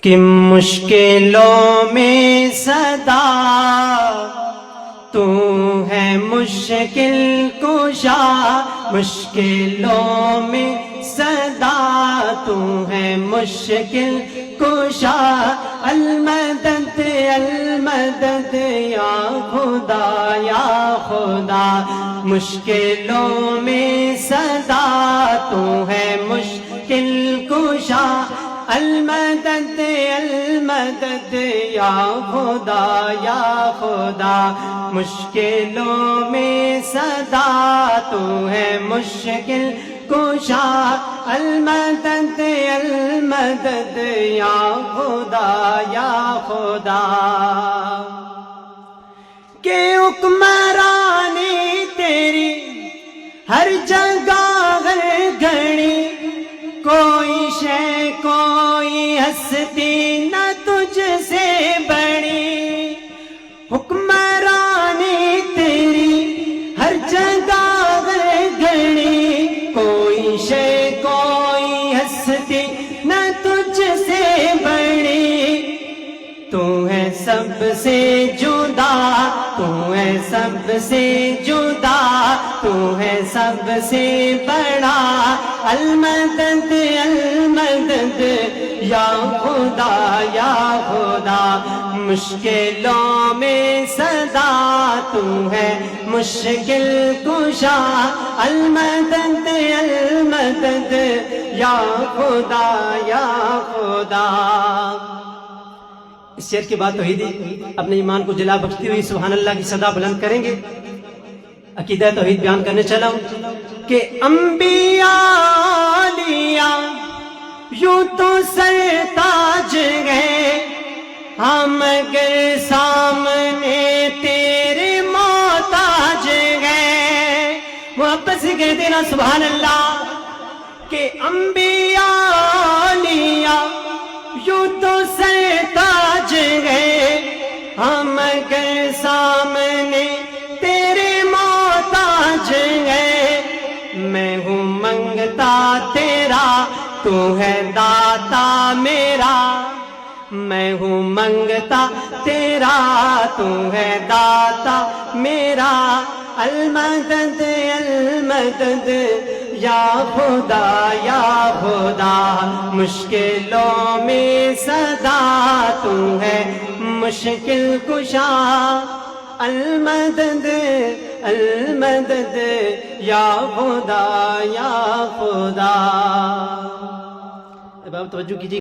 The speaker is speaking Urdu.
کہ مشکلوں میں صدا تو ہے مشکل کشا، مشکلوں میں صدا تو ہے مشکل کشا، المدد المدد یا خدا یا خدا، مشکلوں میں صدا تو ہے مشکل کشا، المدد المدد یا خدا یا خدا، مشکلوں میں صدا تو ہے مشکل کشا، المدد المدد یا خدا یا خدا، کہ حکمرانی تیری ہر جگہ ہے گھڑی، کوئی شے کوئی ہستی نہ تجھ سے بڑی، حکمرانی تیری ہر جگہ ہے گھڑی، کوئی شے کوئی ہستی نہ تجھ سے بڑی، تو ہے سب سے جدا، تو ہے سب سے جدا، تو ہے سب سے بڑا، المدد المدد یا خدا یا خدا، مشکلوں میں صدا تو ہے مشکل کشا، المدد المدد یا خدا یا خدا۔ اس شعر کی بات توحیدی اپنے ایمان کو جلا بخشتی ہوئی سبحان اللہ کی صدا بلند کریں گے۔ عقیدہ توحید بیان کرنے چلا ہوں کہ انبیاء اولیاء یوں تو سرتاج گئے، ہم اگر سامنے تیرے محتاج گئے، واپس کہہ دینا سبحان اللہ، کہ انبیاء اولیاء یوں تو سرتاج گئے، ہم اگر سامنے تیرے محتاج گئے، میں ہوں منگتا تیرا تو ہے داتا میرا، میں ہوں منگتا تیرا تو ہے داتا میرا، المدد المدد یا خدا یا خدا، مشکلوں میں صدا تو ہے مشکل کشا، المدد المدد یا خدا یا خدا۔ اب آپ توجہ کیجیے۔